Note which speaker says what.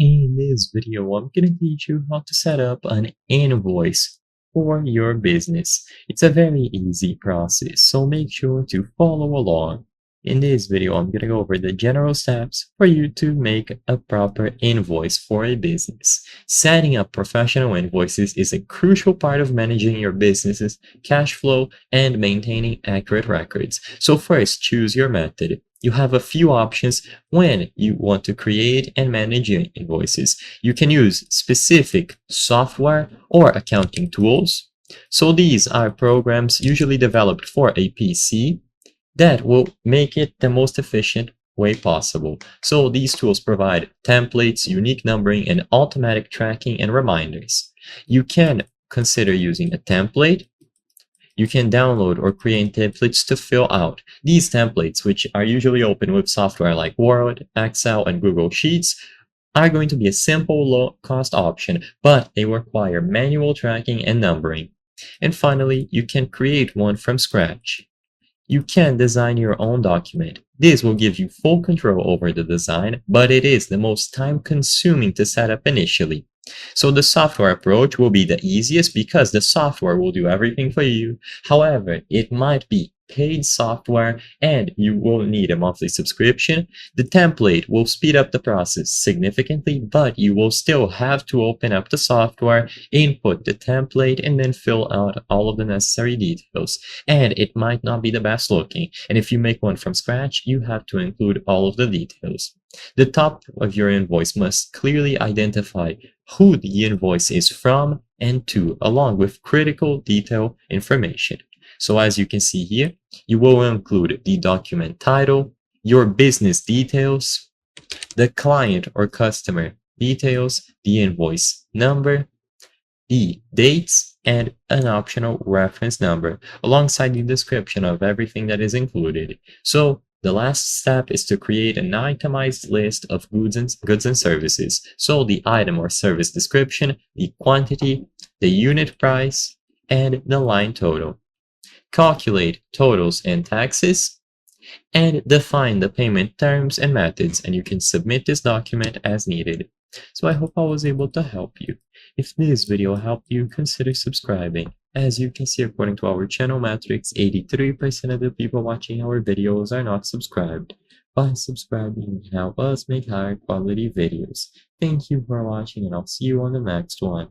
Speaker 1: In this video, I'm going to teach you how to set up an invoice for your business. It's a very easy process, so make sure to follow along. In this video, I'm going to go over the general steps for you to make a proper invoice for a business. Setting up professional invoices is a crucial part of managing your business's cash flow and maintaining accurate records. So first, choose your method. You have a few options when you want to create and manage your invoices. You can use specific software or accounting tools. So these are programs usually developed for a PC that will make it the most efficient way possible. So these tools provide templates, unique numbering, and automatic tracking and reminders. You can consider using a template. You can download or create templates to fill out. These templates, which are usually open with software like Word, Excel, and Google Sheets, are going to be a simple, low-cost option, but they require manual tracking and numbering. And finally, you can create one from scratch. You can design your own document. This will give you full control over the design, but it is the most time-consuming to set up initially. So the software approach will be the easiest because the software will do everything for you. However, it might be paid software and you will need a monthly subscription. The template will speed up the process significantly, but you will still have to open up the software, input the template, and then fill out all of the necessary details. And it might not be the best looking. And if you make one from scratch, you have to include all of the details. The top of your invoice must clearly identify who the invoice is from and to, along with critical detail information. So as you can see here, you will include the document title, your business details, the client or customer details, the invoice number, the dates, and an optional reference number, alongside the description of everything that is included. So the last step is to create an itemized list of goods and services. So the item or service description, the quantity, the unit price, and the line total. Calculate totals and taxes, and define the payment terms and methods, and you can submit this document as needed. So I hope I was able to help you. If this video helped you, consider subscribing. As you can see, according to our channel metrics, 83% of the people watching our videos are not subscribed. By subscribing, help us make higher quality videos. Thank you for watching, and I'll see you on the next one.